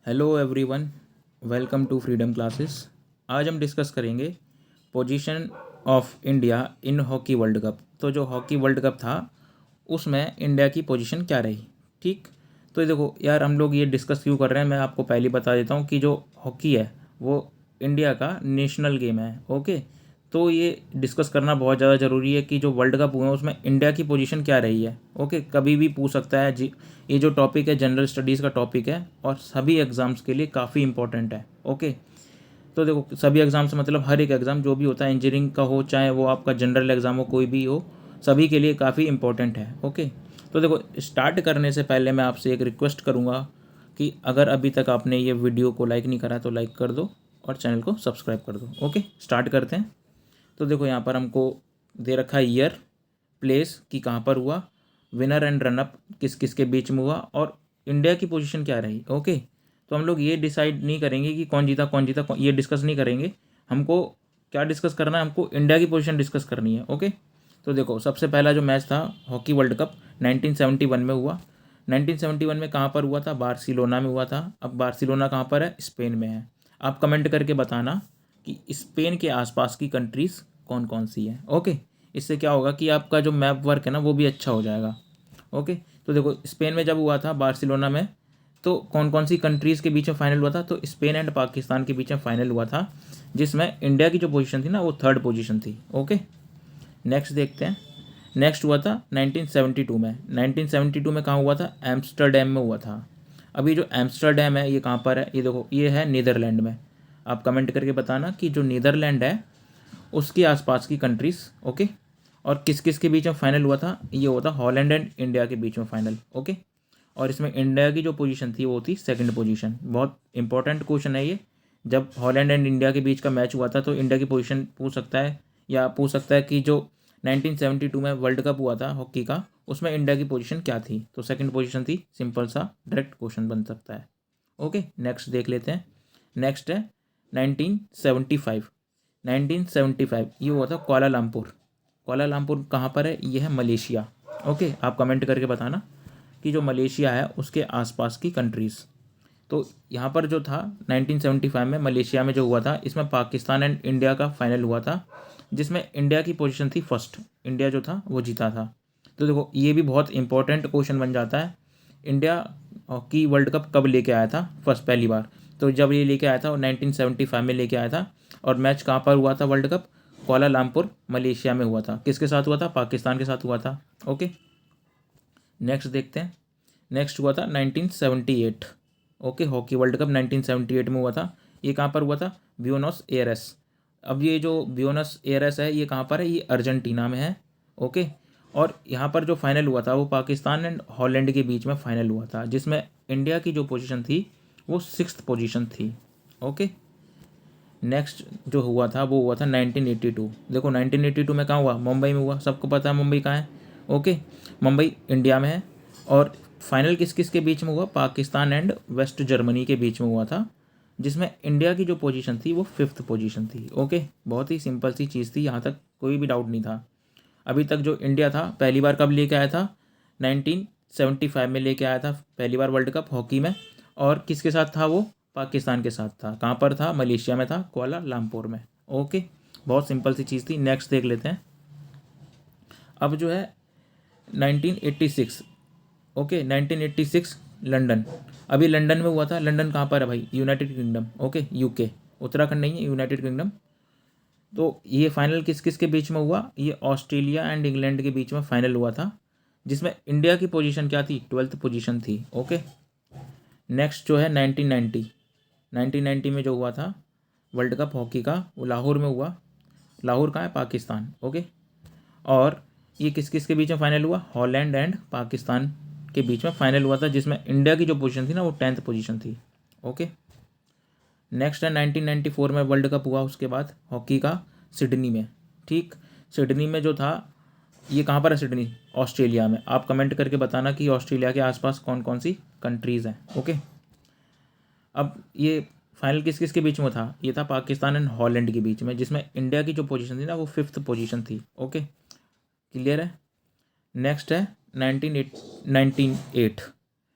Hello everyone, welcome to freedom classes. आज हम discuss करेंगे position of India in hockey world cup. तो जो हॉकी वर्ल्ड कप था उसमें इंडिया की पोजीशन क्या रही। ठीक, तो देखो यार, हम लोग ये डिस्कस क्यों कर रहे हैं, मैं आपको पहले बता देता हूँ कि जो हॉकी है वो इंडिया का नेशनल गेम है। ओके, तो ये डिस्कस करना बहुत ज़्यादा ज़रूरी है कि जो वर्ल्ड कप हुए हैं उसमें इंडिया की पोजीशन क्या रही है। ओके, कभी भी पूछ सकता है जी। ये जो टॉपिक है जनरल स्टडीज़ का टॉपिक है और सभी एग्ज़ाम्स के लिए काफ़ी इंपॉर्टेंट है। ओके, तो देखो सभी एग्ज़ाम्स मतलब हर एक एग्ज़ाम जो भी होता है, इंजीनियरिंग का हो चाहे वो आपका जनरल एग्ज़ाम हो, कोई भी हो, सभी के लिए काफ़ी इंपॉर्टेंट है। ओके, तो देखो स्टार्ट करने से पहले मैं आपसे एक रिक्वेस्ट करूँगा कि अगर अभी तक आपने ये वीडियो को लाइक नहीं करा तो लाइक कर दो और चैनल को सब्सक्राइब कर दो। ओके, स्टार्ट करते हैं। तो देखो यहाँ पर हमको दे रखा है ईयर, प्लेस कि कहाँ पर हुआ, विनर एंड रनअप किस किस के बीच में हुआ और इंडिया की पोजीशन क्या रही। ओके, तो हम लोग ये डिसाइड नहीं करेंगे कि कौन जीता ये डिस्कस नहीं करेंगे। हमको क्या डिस्कस करना है, हमको इंडिया की पोजीशन डिस्कस करनी है। ओके, तो देखो सबसे पहला जो मैच था हॉकी वर्ल्ड कप 1971 में हुआ। 1971 में कहाँ पर हुआ था, बार्सिलोना में हुआ था। अब बार्सिलोना कहाँ पर है, स्पेन में है। आप कमेंट करके बताना कि स्पेन के आसपास की कंट्रीज़ कौन कौन सी है। ओके, इससे क्या होगा कि आपका जो मैप वर्क है ना वो भी अच्छा हो जाएगा। ओके, तो देखो स्पेन में जब हुआ था बार्सिलोना में, तो कौन कौन सी कंट्रीज़ के बीच में फाइनल हुआ था, तो स्पेन एंड पाकिस्तान के बीच में फाइनल हुआ था, जिसमें इंडिया की जो पोजीशन थी ना वो थर्ड पोजीशन थी। ओके, नेक्स्ट देखते हैं। नेक्स्ट हुआ था 1972 में। 1972 में कहाँ हुआ था, एम्स्टर्डम में हुआ था। अभी जो एम्स्टर्डम है ये कहाँ पर है, ये देखो ये है नीदरलैंड में। आप कमेंट करके बताना कि जो नीदरलैंड है उसके आसपास की कंट्रीज़। ओके, और किस किस के बीच में फाइनल हुआ था, ये हुआ था हॉलैंड एंड इंडिया के बीच में फाइनल। ओके, और इसमें इंडिया की जो पोजीशन थी वो थी सेकंड पोजीशन। बहुत इंपॉर्टेंट क्वेश्चन है ये। जब हॉलैंड एंड इंडिया के बीच का मैच हुआ था तो इंडिया की पोजीशन पूछ सकता है, या पूछ सकता है कि जो 1972 में वर्ल्ड कप हुआ था हॉकी का उसमें इंडिया की पोजीशन क्या थी, तो सेकंड पोजीशन थी। सिंपल सा डायरेक्ट क्वेश्चन बन सकता है। ओके, नेक्स्ट देख लेते हैं। नेक्स्ट है 1975। 1975 ये हुआ था कोलालमपुर। कोलालमपुर कहाँ पर है, ये है मलेशिया। ओके, आप कमेंट करके बताना कि जो मलेशिया है उसके आसपास की कंट्रीज़। तो यहाँ पर जो था 1975 में मलेशिया में जो हुआ था, इसमें पाकिस्तान एंड इंडिया का फाइनल हुआ था, जिसमें इंडिया की पोजीशन थी फर्स्ट। इंडिया जो था वो जीता था। तो देखो ये भी बहुत इंपॉर्टेंट क्वेश्चन बन जाता है। इंडिया हॉकी वर्ल्ड कप कब लेके आया था फर्स्ट, पहली बार, तो जब ये लेके आया था वो 1975 में लेके आया था। और मैच कहाँ पर हुआ था वर्ल्ड कप, कोलालमपुर मलेशिया में हुआ था। किसके साथ हुआ था, पाकिस्तान के साथ हुआ था। ओके, नेक्स्ट देखते हैं। नेक्स्ट हुआ था 1978। ओके, हॉकी वर्ल्ड कप 1978 में हुआ था। ये कहाँ पर हुआ था, ब्यूनस एयरेस। अब ये जो ब्यूनस एयरेस है ये कहाँ पर है, ये अर्जेंटीना में है। ओके, और यहाँ पर जो फाइनल हुआ था वो पाकिस्तान एंड हॉलैंड के बीच में फाइनल हुआ था, जिसमें इंडिया की जो पोजीशन थी वो सिक्स्थ पोजीशन थी। ओके, नेक्स्ट जो हुआ था वो हुआ था 1982। देखो 1982 में कहाँ हुआ, मुंबई में हुआ। सबको पता है मुंबई कहाँ है। ओके, मुंबई इंडिया में है। और फाइनल किस किस के बीच में हुआ, पाकिस्तान एंड वेस्ट जर्मनी के बीच में हुआ था, जिसमें इंडिया की जो पोजीशन थी वो फिफ्थ पोजीशन थी। ओके, बहुत ही सिंपल सी चीज़ थी, यहाँ तक कोई भी डाउट नहीं था। अभी तक जो इंडिया था पहली बार कब लेके आया था, 1975 में लेके आया था पहली बार वर्ल्ड कप हॉकी में। और किसके साथ था वो, पाकिस्तान के साथ था। कहाँ पर था, मलेशिया में था, कुआलालंपुर में। ओके, बहुत सिंपल सी चीज़ थी। नेक्स्ट देख लेते हैं। अब जो है 1986। Okay, 1986 London. अभी लंदन में हुआ था। लंदन कहाँ पर है भाई, United kingdom. Okay, UK, Uttarakhand नहीं है, यूनाइटेड किंगडम। तो ये फाइनल किस किस के बीच में हुआ, ये ऑस्ट्रेलिया एंड इंग्लैंड के बीच में फाइनल हुआ था, जिसमें इंडिया की पोजीशन क्या थी, ट्वेल्थ पोजीशन थी। ओके, नेक्स्ट जो है 1990। 1990 में जो हुआ था वर्ल्ड कप हॉकी का वो लाहौर में हुआ। लाहौर कहाँ है, पाकिस्तान। ओके, और ये किस किस के बीच में फाइनल हुआ, हॉलैंड एंड पाकिस्तान के बीच में फाइनल हुआ था, जिसमें इंडिया की जो पोजीशन थी ना वो 10th पोजीशन थी। ओके, नेक्स्ट है 1994 में वर्ल्ड कप हुआ उसके बाद हॉकी का, सिडनी में। ठीक, सिडनी में जो था, ये कहाँ पर है सिडनी, ऑस्ट्रेलिया में। आप कमेंट करके बताना कि ऑस्ट्रेलिया के आसपास कौन कौन सी कंट्रीज़ हैं। ओके, अब ये फाइनल किस किस के बीच में था, ये था पाकिस्तान एंड हॉलैंड के बीच में, जिसमें इंडिया की जो पोजीशन थी ना वो फिफ्थ पोजीशन थी। ओके, क्लियर है। नेक्स्ट है 1998।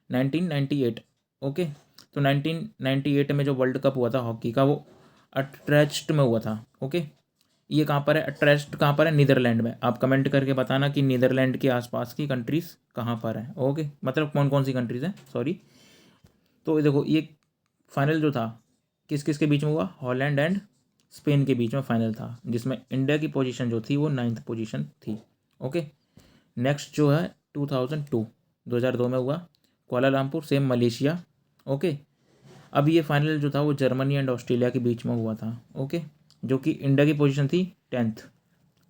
1998। ओके, तो 1998 में जो वर्ल्ड कप हुआ था हॉकी का वो अट्रेस्ट में हुआ था। ओके, ये कहाँ पर है, अट्रेस्ट कहाँ पर है, नीदरलैंड में। आप कमेंट करके बताना कि नीदरलैंड के आसपास की कंट्रीज़ कहाँ पर हैं। ओके, मतलब कौन कौन सी कंट्रीज़ हैं, सॉरी। तो देखो ये फाइनल जो था किस किस के बीच में हुआ, हॉलैंड एंड स्पेन के बीच में फाइनल था, जिसमें इंडिया की पोजीशन जो थी वो 9th पोजीशन थी। ओके, नेक्स्ट जो है 2002 में हुआ, कुआलालंपुर सेम मलेशिया। ओके, अब ये फाइनल जो था वो जर्मनी एंड ऑस्ट्रेलिया के बीच में हुआ था। ओके, जो कि इंडिया की पोजीशन थी 10th।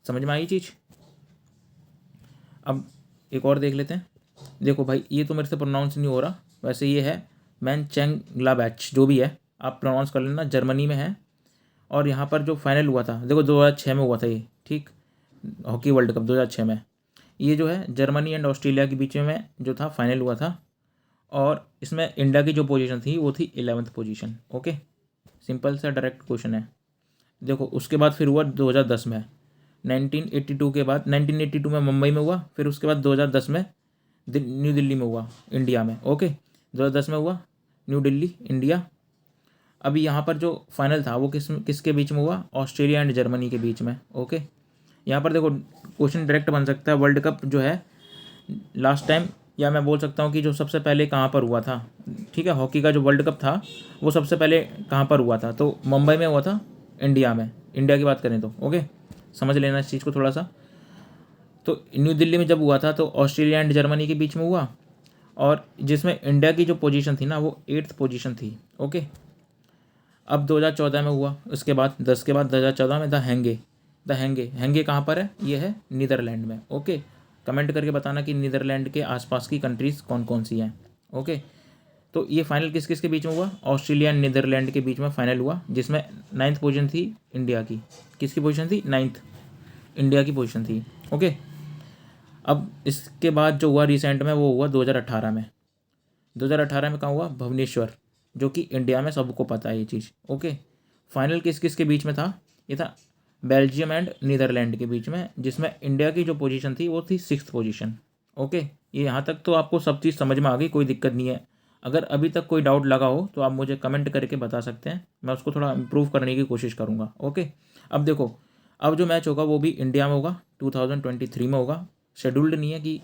समझ में आई चीज़। अब एक और देख लेते हैं। देखो भाई, ये तो मेरे से प्रोनाउंस नहीं हो रहा, वैसे ये है मैनचेंगलाबैच, जो भी है आप प्रोनाउंस कर लेना, जर्मनी में है। और यहाँ पर जो फाइनल हुआ था, देखो 2006 में हुआ था ये, ठीक, हॉकी वर्ल्ड कप 2006 में। ये जो है जर्मनी एंड ऑस्ट्रेलिया के बीच में जो था फाइनल हुआ था, और इसमें इंडिया की जो पोजीशन थी वो थी 11th पोजीशन। ओके, सिंपल सा डायरेक्ट क्वेश्चन है। देखो उसके बाद फिर हुआ 2010 में, 1982 के बाद 1982 में मुंबई में हुआ, फिर उसके बाद 2010 में न्यू दिल्ली में हुआ, इंडिया में। ओके, 2010 में हुआ न्यू दिल्ली, इंडिया। अभी यहाँ पर जो फाइनल था वो किसके बीच में हुआ, ऑस्ट्रेलिया एंड जर्मनी के बीच में। ओके, यहाँ पर देखो क्वेश्चन डायरेक्ट बन सकता है, वर्ल्ड कप जो है लास्ट टाइम, या मैं बोल सकता हूँ कि जो सबसे पहले कहाँ पर हुआ था, ठीक है, हॉकी का जो वर्ल्ड कप था वो सबसे पहले कहाँ पर हुआ था, तो मुंबई में हुआ था, इंडिया में, इंडिया की बात करें तो। ओके, समझ लेना इस चीज़ को थोड़ा सा। तो न्यू दिल्ली में जब हुआ था तो ऑस्ट्रेलिया एंड जर्मनी के बीच में हुआ, और जिसमें इंडिया की जो पोजीशन थी ना वो 8th पोजीशन थी। ओके, अब 2014 में हुआ, उसके बाद 10 के बाद 2014 में द हैंगे कहाँ पर है, ये है नीदरलैंड में। ओके, कमेंट करके बताना कि नीदरलैंड के आसपास की कंट्रीज़ कौन कौन सी हैं। ओके, तो ये फाइनल किस किस के बीच में हुआ, ऑस्ट्रेलिया एंड नीदरलैंड के बीच में फाइनल हुआ, जिसमें 9th पोजीशन थी इंडिया की। किसकी पोजीशन थी, 9th, इंडिया की पोजीशन थी। ओके, अब इसके बाद जो हुआ रिसेंट में वो हुआ 2018 में। 2018 में कहाँ हुआ, भुवनेश्वर, जो कि इंडिया में सबको पता है ये चीज़। ओके, फाइनल किस किस के बीच में था, ये था बेल्जियम एंड नीदरलैंड के बीच में, जिसमें इंडिया की जो पोजीशन थी वो थी 6th पोजीशन। ओके, ये यहाँ तक तो आपको सब चीज़ समझ में आ गई, कोई दिक्कत नहीं है। अगर अभी तक कोई डाउट लगा हो तो आप मुझे कमेंट करके बता सकते हैं, मैं उसको थोड़ा इम्प्रूव करने की कोशिश करूँगा। ओके, अब देखो, अब जो मैच होगा वो भी इंडिया में होगा, 2023 में होगा। शेड्यूल्ड नहीं है कि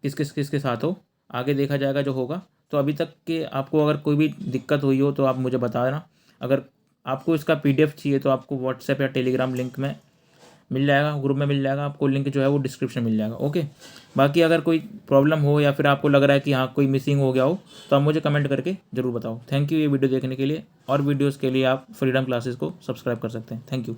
किसके साथ हो, आगे देखा जाएगा जो होगा। तो अभी तक के आपको अगर कोई भी दिक्कत हुई हो तो आप मुझे बताना। अगर आपको इसका PDF चाहिए तो आपको व्हाट्सएप या टेलीग्राम लिंक में मिल जाएगा, ग्रुप में मिल जाएगा आपको, लिंक जो है वो डिस्क्रिप्शन मिल जाएगा। ओके, बाकी अगर कोई प्रॉब्लम हो या फिर आपको लग रहा है कि हाँ कोई मिसिंग हो गया हो तो आप मुझे कमेंट करके ज़रूर बताओ। थैंक यू ये वीडियो देखने के लिए, और वीडियोज़ के लिए आप फ्रीडम क्लासेस को सब्सक्राइब कर सकते हैं। Thank you.